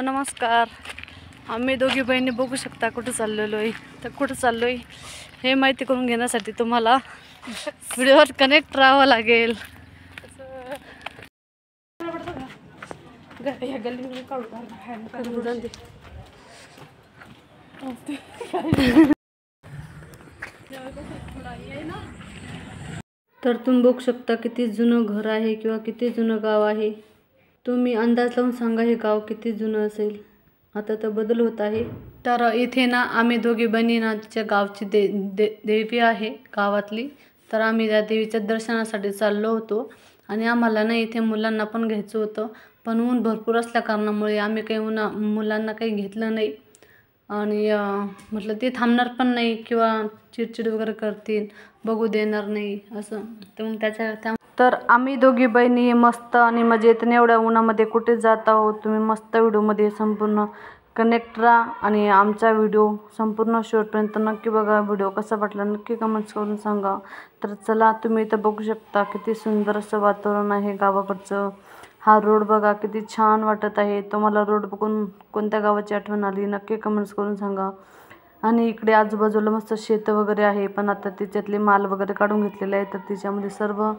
नमस्कार. आम्ही दोघी बहिणी बघू शकता कुठं चाललेलो आहे. तर कुठं चाललोय हे माहिती करून घेण्यासाठी तुम्हाला व्हिडिओवर कनेक्ट राहावं लागेल. तर तुम्ही बघू शकता किती जुनं घर आहे किंवा किती जुनं गाव आहे. तुम्ही अंदाज लावून सांगा हे गाव किती जुनं असेल. आता तर बदल होत आहे. तर इथे ना आम्ही दोघी बहिणी ना तिच्या गावची देवी आहे गावातली. तर आम्ही त्या देवीच्या दर्शनासाठी चाललो होतो आणि आम्हाला ना इथे मुलांना पण घ्यायचं होतं, पण ऊन भरपूर असल्या कारणामुळे आम्ही काही मुलांना काही घेतलं नाही. आणि म्हटलं ते थांबणार पण नाही किंवा चिडचिड वगैरे करतील, बघू देणार नाही असं. तर मग तर आम्ही दोघी बहिणी मस्त आणि मजेत एवढ्या उन्हामध्ये कुठे जात आहोत. तुम्ही मस्त व्हिडिओमध्ये संपूर्ण कनेक्ट राहा आणि आमचा व्हिडिओ संपूर्ण शेवटपर्यंत नक्की बघा. व्हिडिओ कसा वाटला नक्की कमेंट्स करून सांगा. तर चला, तुम्ही इथं बघू शकता किती सुंदर असं वातावरण आहे गावाकडचं. हा रोड बघा किती छान वाटत आहे. तुम्हाला रोड बघून कोणत्या गावाची आठवण आली नक्की कमेंट्स करून सांगा. आणि इकडे आजूबाजूला मस्त शेतं वगैरे आहे, पण आता तिच्यातले माल वगैरे काढून घेतलेले आहे, तर तिच्यामध्ये सर्व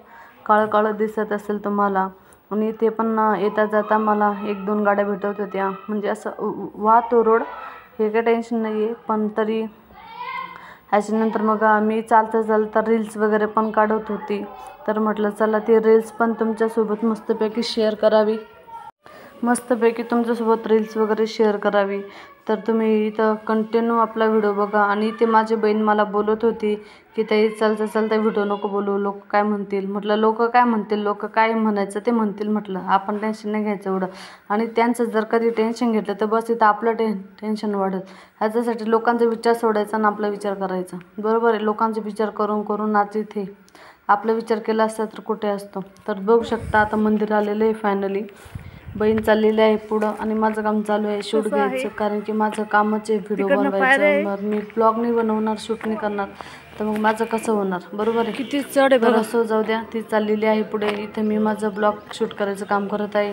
काळं काळं दिसत असेल तुम्हाला. आणि इथे पण येता जाता मला 1-2 गाड्या भेटत होत्या. म्हणजे असं वाहतो रोड, हे काही टेन्शन नाही आहे. पण तरी ह्याच्यानंतर मग मी चालता चालता रील्स वगैरे पण काढत होती. तर म्हटलं चला ती रील्स पण तुमच्यासोबत मस्तपैकी शेअर करावी. मस्तपैकी तुमच्यासोबत रील्स वगैरे शेअर करावी. तर तुम्ही इथं कंटिन्यू आपला व्हिडिओ बघा. आणि इथे माझी बहीण मला बोलत होती की ताई चालता चालता व्हिडिओ नको बोलू, लोक काय म्हणतील. म्हटलं लोक काय म्हणतील, लोक काय म्हणायचं ते म्हणतील. म्हटलं आपण टेन्शन नाही घ्यायचं एवढं. आणि त्यांचं जर कधी टेन्शन घेतलं तर बस इथं आपलं टेन्शन वाढत. ह्याच्यासाठी लोकांचा विचार सोडायचा आणि आपला विचार करायचा. बरोबर आहे. लोकांचा विचार करून करून आज इथे आपला विचार केला असता तर कुठे असतो. तर बघू शकता आता मंदिर आलेलं आहे फायनली. बहीण चाललेली आहे पुढं आणि माझं काम चालू आहे शूट घ्यायचं, कारण की माझं कामच आहे व्हिडिओ बनवायचं. मग मी ब्लॉग नाही बनवणार, शूट नाही करणार, तर मग माझं कसं होणार. बरोबर आहे. किती चढ आहे बरं. असं जाऊ द्या, ती चाललेली आहे पुढे. इथं मी माझं ब्लॉग शूट करायचं काम करत आहे.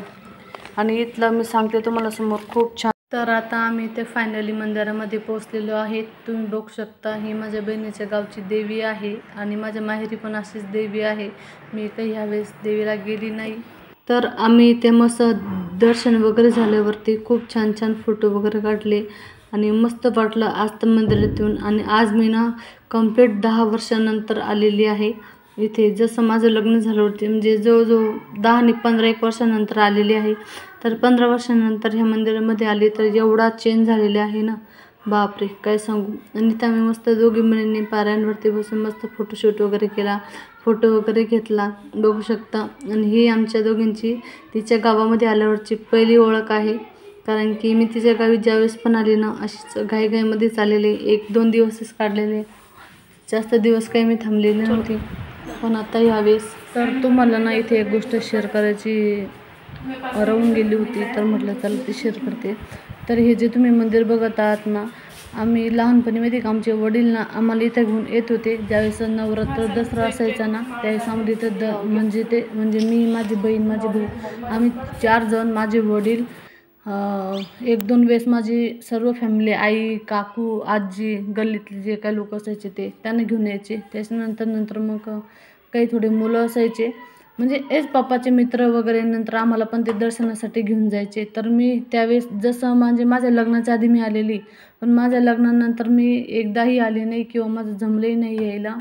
आणि इथलं मी सांगते तुम्हाला समोर खूप छान. तर आता आम्ही ते फायनली मंदिरामध्ये पोहोचलेलो आहे. तुम्ही बघू शकता ही माझ्या बहिणीच्या गावची देवी आहे आणि माझ्या माहेरी पण अशीच देवी आहे. मी काही ह्यावेळेस देवीला गेली नाही. तर आम्ही ते मस्त दर्शन वगैरे झाल्यावरती खूप छान छान फोटो वगैरे काढले आणि मस्त वाटलं आज तर मंदिरात येऊन. आणि आज मी ना कंप्लीट 10 वर्षानंतर आलेली आहे इथे. जसं माझं लग्न झालं होतं म्हणजे जवळजवळ 10 आणि 15-1 वर्षानंतर आलेली आहे. तर 15 वर्षानंतर ह्या मंदिरामध्ये आली तर एवढा चेंज झालेला आहे ना, बापरे काय सांगू. आणि त्या आम्ही मस्त दोघी मुलींनी पाऱ्यांवरती बसून मस्त फोटोशूट वगैरे केला, फोटो वगैरे घेतला. बघू शकता. आणि ही आमच्या दोघींची तिच्या गावामध्ये आल्यावरची पहिली ओळख आहे. कारण की मी तिच्या गावी ज्यावेळेस पण आली ना अशीच घाईघाईमध्येच आलेले, 1-2 दिवसच काढलेले, जास्त दिवस काही मी थांबलेले नव्हते. पण आता ह्यावेळेस तर तुम्हाला ना इथे एक गोष्ट शेअर करायची राहून गेली होती, तर म्हटलं चला ती शेअर करते. तर हे जे तुम्ही मंदिर बघत आहात ना, आम्ही लहानपणी माहिती का आमचे वडील ना आम्हाला इथं घेऊन येत होते. ज्यावेळेस नवरात्र दसरा असायचा ना त्यावेळेस आम्हाला इथं म्हणजे मी, माझी बहीण, माझी भाऊ, आम्ही 4 जण, माझे वडील, 1-2 वेळेस माझी सर्व फॅमिली, आई, काकू, आजी, गल्लीतले जे काही लोक असायचे ते त्यांना घेऊन यायचे. त्याच्यानंतर मग काही थोडे मुलं असायचे म्हणजे हेच पप्पाचे मित्र वगैरे, नंतर आम्हाला पण ते दर्शनासाठी घेऊन जायचे. तर मी त्यावेळेस जसं म्हणजे माझ्या लग्नाच्या आधी मी आलेली, पण माझ्या लग्नानंतर मी एकदाही आले नाही किंवा माझं जमलंही नाही यायला.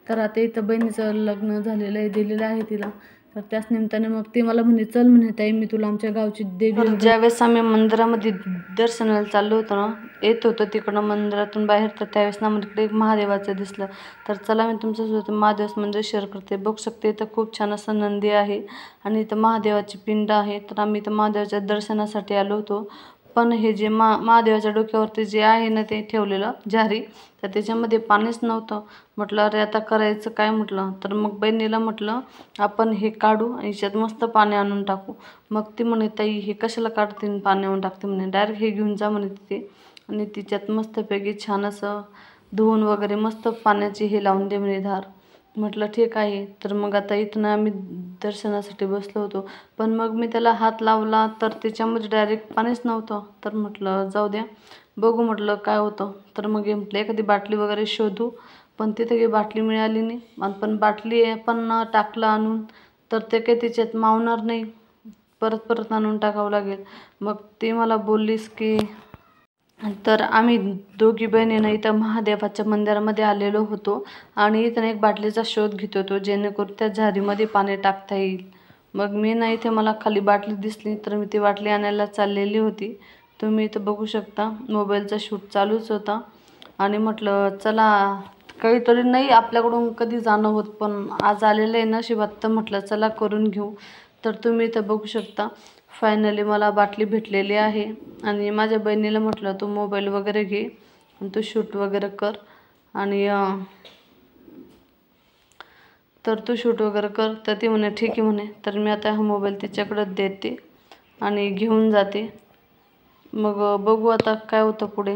तर आता इथं बहिणीचं लग्न झालेलं आहे, दिलेलं आहे तिला. तर त्याच निमित्ताने मग ते मला म्हणे चल म्हणे ताई मी तुला आमच्या गावची देवी. ज्यावेळेस आम्ही मंदिरामध्ये दर्शनाला चाललो होतो ना, येत होतं तिकडं मंदिरातून बाहेर, तर त्यावेळेस ना मला इकडे महादेवाचं दिसलं. तर चला मी तुमच्यासोबत महादेवाचं मंदिर शेअर करते. बघू शकते इथं खूप छान असं नंदी आहे आणि इथं महादेवाची पिंड आहे. तर आम्ही इथं महादेवाच्या दर्शनासाठी आलो होतो. पण हे जे महादेवाच्या डोक्यावरती जे आहे ना ते ठेवलेलं झारी, तर त्याच्यामध्ये पाणीच नव्हतं. म्हटलं अरे आता करायचं काय म्हटलं. तर मग बहिणीला म्हटलं आपण हे काढू आणि याच्यात मस्त पाणी आणून टाकू. मग ती म्हणे ताई हे कशाला काढते पाणी आणून टाकते म्हणे, डायरेक्ट हे घेऊन जा म्हणे तिथे आणि तिच्यात मस्तपैकी छान असं धुवून वगैरे मस्त पाण्याची हे लावून दे म्हणे धार. म्हटलं ठीक आहे. तर मग आता इथनं आम्ही दर्शनासाठी बसलो होतो. पण मग मी त्याला हात लावला तर त्याच्यामध्ये डायरेक्ट पाणीच नव्हतं. तर म्हटलं जाऊ द्या, बघू म्हटलं काय होतं. तर मग हे म्हटलं एखादी बाटली वगैरे शोधू, पण तिथे काही बाटली मिळाली नाही. आणि पण बाटली पण टाकलं आणून तर ते काही त्याच्यात मावणार नाही, परत परत आणून टाकावं लागेल. मग ती मला बोललीस की तर आम्ही दोघी बहिणीनं इथं महादेवाच्या मंदिरामध्ये आलेलो होतो आणि इथं एक बाटलीचा शोध घेत होतो जेणेकरून त्या झारीमध्ये पाणी टाकता येईल. मग मी ना इथे मला खाली बाटली दिसली तर मी ती बाटली आणायला चाललेली होती. तुम्ही इथं बघू शकता मोबाईलचा शूट चालूच होता आणि म्हटलं चला काहीतरी नाही आपल्याकडून कधी जाणं होत, पण आज आलेलं आहे नशिबात तर म्हटलं चला करून घेऊ. तर तुम्ही इथं बघू शकता फायनली मला बाटली भेटलेली आहे आणि माझ्या बहिणीला म्हटलं तू मोबाईल वगैरे घे आणि तू शूट वगैरे कर आणि तर तू शूट वगैरे कर. तर ती म्हणे ठीक आहे म्हणे. तर मी आता हा मोबाईल तिच्याकडं देते आणि घेऊन जाते. मग बघू आता काय होतं पुढे.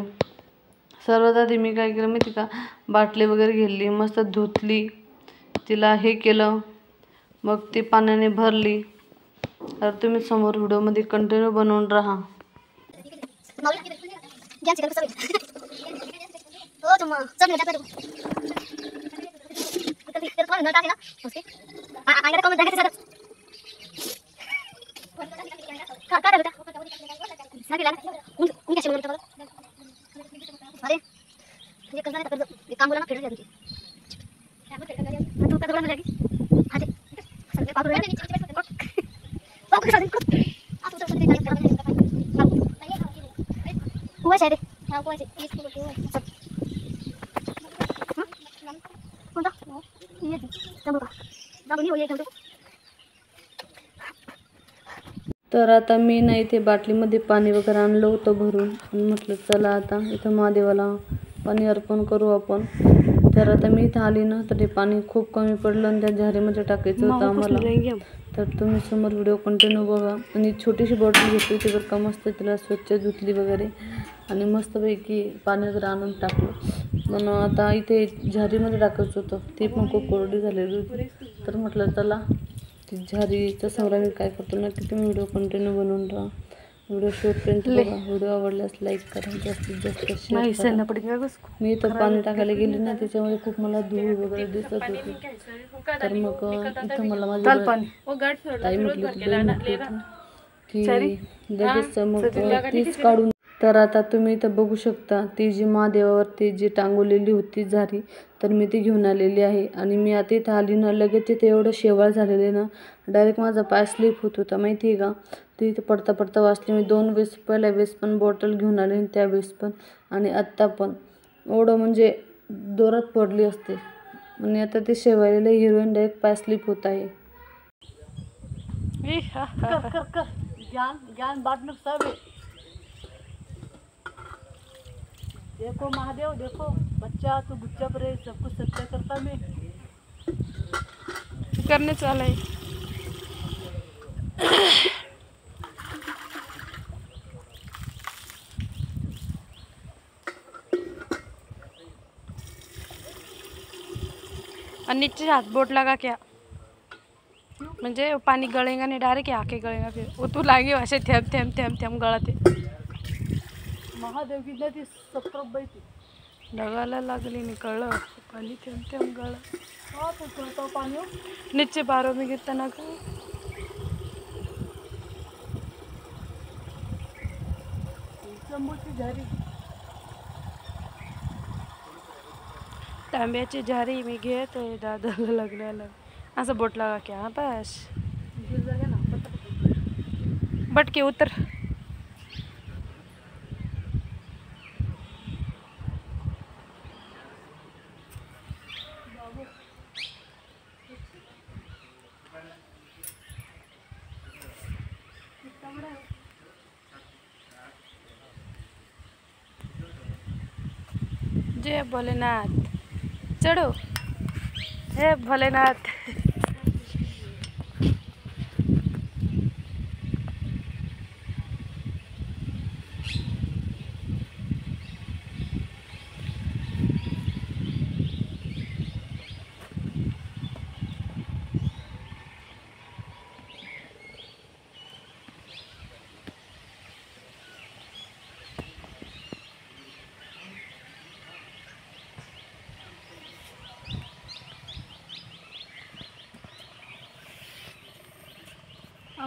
सर्वात आधी मी काय केलं माहिती का, बाटली वगैरे घेतली, मस्त धुतली, तिला हे केलं, मग ती पाण्याने भरली. तर तुम्ही समोर व्हिडिओमध्ये कंटिन्यू बनवून राहा. तर आता मी ना इथे बाटलीमध्ये पाणी वगैरे आणलं होतं भरून आणि म्हटलं चला आता इथं महादेवाला पाणी अर्पण करू आपण. तर आता मी इथं आली ना तर ते पाणी खूप कमी पडलं आणि त्या झारीमध्ये टाकायचं होतं आम्हाला. तर तुम्ही समोर व्हिडिओ कंटिन्यू बघा. आणि छोटीशी बॉटल घेतली होती बरं का, मस्त तिला स्वच्छ धुतली वगैरे आणि मस्तपैकी पाणी वगैरे आणून टाकलं. पण आता इथे झारीमध्ये टाकायचं होतं, ती पण खूप कोरडी झालेली होती. तर म्हटलं चला ती झारीचा संग्रह मी काय करतो ना की तुम्ही व्हिडिओ कंटिन्यू बनवून राहा, व्हिडिओ शॉर्टपर्यंत बघा. व्हिडिओ आवडल्यास लाईक करा, जास्तीत जास्त शेअर करा. मी इथं पाणी टाकायला गेली ना त्याच्यामध्ये खूप मला धूळ वगैरे दिसत होती. तर मग इथं मला माझी ताई म्हटली होती की लगेच मग तीच काढून. तर आता तुम्ही इथं बघू शकता ती जी महादेवावरती जी टांगवलेली होती झारी, तर मी ती घेऊन आलेली आहे. आणि मी आता इथं आली ना लगेच तिथे एवढं शेवाळ झालेलं ना, डायरेक्ट माझा पाय स्लिप होत होता माहिती आहे का. ती इथं पडता पडता वाचली मी 2 वेळेस. पहिल्या वेळेस पण बॉटल घेऊन आले आणि त्यावेळेस पण, आणि आत्ता पण एवढं म्हणजे दोरात पडली असते. आणि आता ते शेवाळलेलं हिरोईन डायरेक्ट पाय स्लिप होत आहे. ज्ञान ज्ञान बांटणं सब है. देखो महादेव देखो बच्चा तू गुच्चा पर सब कुछ सत्य करता मैं करने वाला है. और नीचे हाथ बोट लगा क्या, म्हणजे पानी गलेगा नहीं डायरेक्ट आके गलेगा, फिर वो तू लागे वैसे थेम थेम थेम थेम गळते. महादेव की नदी 70 बैठी ढगाला लागली निकळलं पाणी थेम थेम गळ. हाँ तो चलता पानी नीचे बारों में गिरता ना का. मोठी झारी तांब्याची झारी मी घेत दादाला लागल्याला असं बोट लगा क्या. हाँ बस बटके उतर. जय भोलेनाथ. चढ़ो हे भोलेनाथ.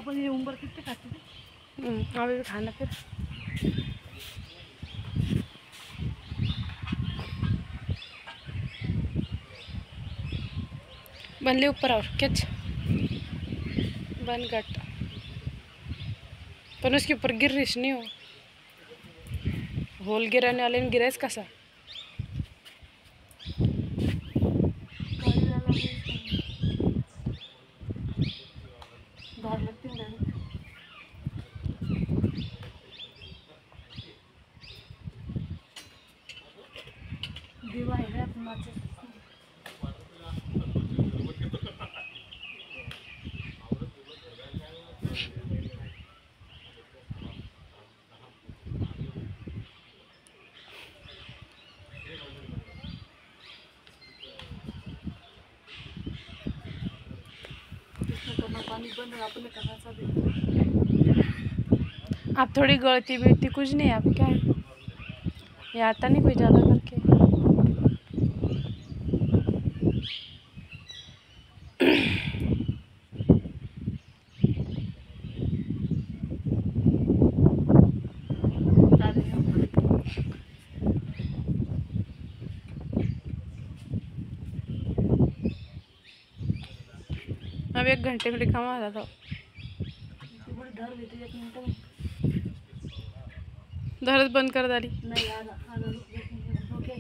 अपन ये उम्र कितने खाते थे? अभी भी खाना फिर। बन ले ऊपर और कैच बन गट, पण उसके ऊपर गिर रही नहीं हो, होल गिराने वाले ने गिराइस कसा। धार लगती है ना। दीवा है अपन माचे। पानी बंद है, आपने कहा सा भी। आप थोड़ी गलती बेटी कुछ नहीं, आप क्या है ये आता नहीं कोई ज़्यादा करके। अब 1 घंटे में लिखा हुआ था। दर्द बंद कर डाली। नहीं ओके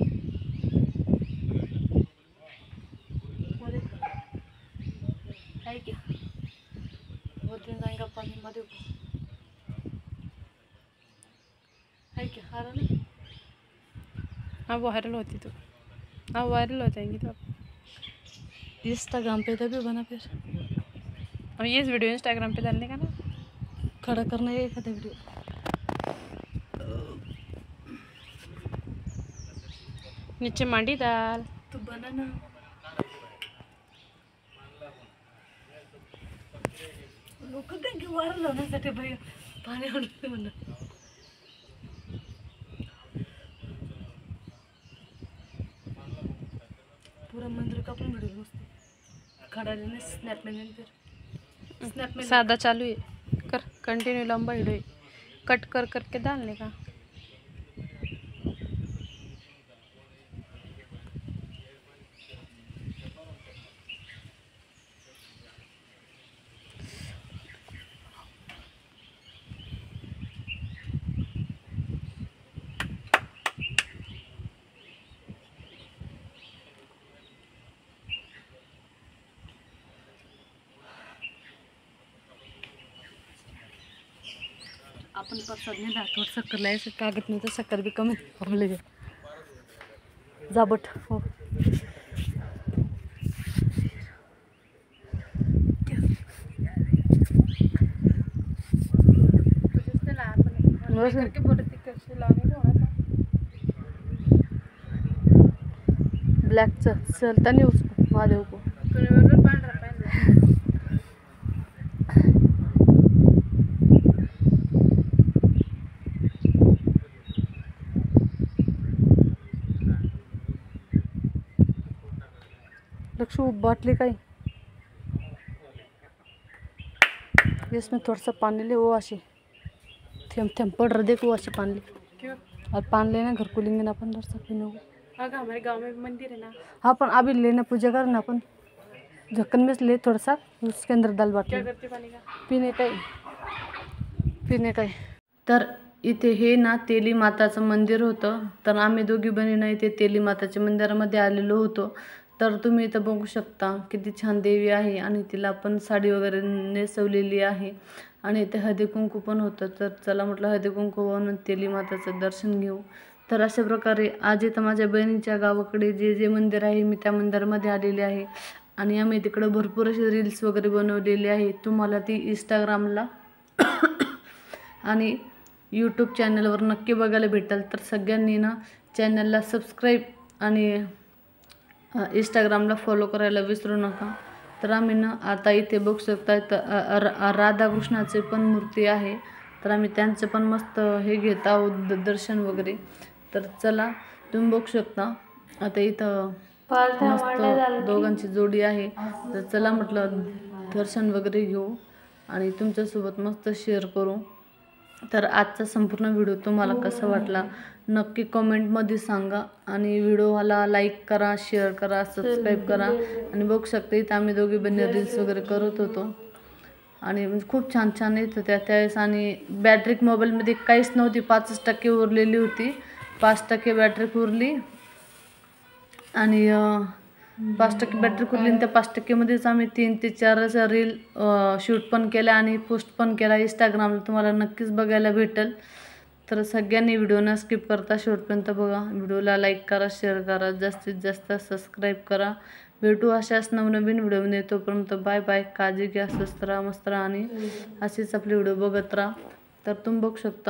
है क्या? बहुत दिन जाएगा पानी मधु है क्या? आ रहा ना? हाँ वायरल होती तो, हाँ वायरल हो जाएंगी तो। इंस्टाग्राम पे तभी बना फिर। और ये इस वीडियो इंस्टाग्राम पे डालने का ना, खड़ा करना ये था वीडियो। नीचे मांडी डाल तो बना ना। लोक देंगे वायरल होण्यासाठी भाई पाणी आणलं म्हणलं। पूरा मंदिर का अपन वीडियो मस्त खड़ा लेने स्नैप में फिर स्नैप में सादा चालू है, कर कंटिन्यू लंबा वीडियो है, कट कर करके डालने का। अपन प्रसाद नहीं ला थोड़ा शक्कर लाए से कागज में तो शक्कर भी कम हम ले जाबट हो। ब्लैक चलता नहीं उसको महादेव को। लक्ष्य बाटली का इसमें थोड़ा सा पानी ले, वो आशी थेम थेम पड़ रहा देखो, आशी पानी ले। क्यों? और पानी लेना घर को लेंगे ना अपन दर सकते को। हाँ हमारे गांव में भी मंदिर है ना। हाँ अपन अभी लेना पूजा करना अपन झक्कन में से ले थोड़ा सा, उसके अंदर दाल बाट क्या करते पानी का? पिणे काय तर इथे हे ना तेली माताचं मंदिर होतं। तर आम्ही दोघी बहिणींना इथे तेली माताच्या मंदिरामध्ये आलेलो होतो। तर तुम्ही इथं बघू शकता किती छान देवी आहे आणि तिला आपण साडी वगैरे नेसवलेली आहे आणि इथे हळदी कुंकू पण होतं। तर चला म्हटलं हळदी कुंकू वाहून तेली माताचं दर्शन घेऊ। तर अशा प्रकारे आज इथं माझ्या बहिणीच्या गावाकडे जे मंदिर आहे मी त्या मंदिरामध्ये आलेले आहे आणि आम्ही तिकडे भरपूर असे रील्स वगैरे बनवलेले आहे। तुम्हाला ती इंस्टाग्रामला आणि यूट्यूब चॅनलवर नक्की बघायला भेटेल। तर सगळ्यांनी ना चॅनलला सबस्क्राईब आणि इंस्टाग्रामला फॉलो करायला विसरू नका। तर आम्ही ना आता इथे बघू शकता राधाकृष्णाचे पण मूर्ती आहे। तर आम्ही त्यांचं पण मस्त हे घेत आहोत दर्शन वगैरे। तर चला तुम्ही बघू शकता आता इथं मस्त दोघांची जोडी आहे। तर चला म्हटलं दर्शन वगैरे घेऊ आणि तुमच्यासोबत मस्त शेअर करू. तर आजचा संपूर्ण व्हिडिओ तुम्हाला कसा वाटला नक्की कमेंटमध्ये सांगा. आणि व्हिडिओला लाईक करा, शेअर करा, सबस्क्राईब करा. आणि बघू शकता इथं आम्ही दोघी बहिणी रील्स वगैरे करत होतो आणि म्हणजे खूप छान छान येत होत्या त्यावेळेस. आणि बॅटरी मोबाईलमध्ये काहीच नव्हती, 5% उरलेली होती. 5% बॅटरी उरली आणि 5% बॅटरी उरली आणि त्या 5%मध्येच आम्ही 3 ते 4 रील शूट पण केल्या आणि पोस्ट पण केला इंस्टाग्रामला. तुम्हाला नक्कीच बघायला भेटेल. तर सगळ्यांनी व्हिडिओ न स्किप करता शेवटपर्यंत बघा. व्हिडिओला लाईक करा, शेअर करा, जास्तीत जास्त सबस्क्राईब करा. भेटू अशाच नवनवीन व्हिडिओमध्ये. तोपर्यंत बाय बाय. काळजी घ्या, स्वस्त राहा, मस्त राहा आणि असेच आपले व्हिडिओ बघत राहा. तर तुम्ही बघू शकता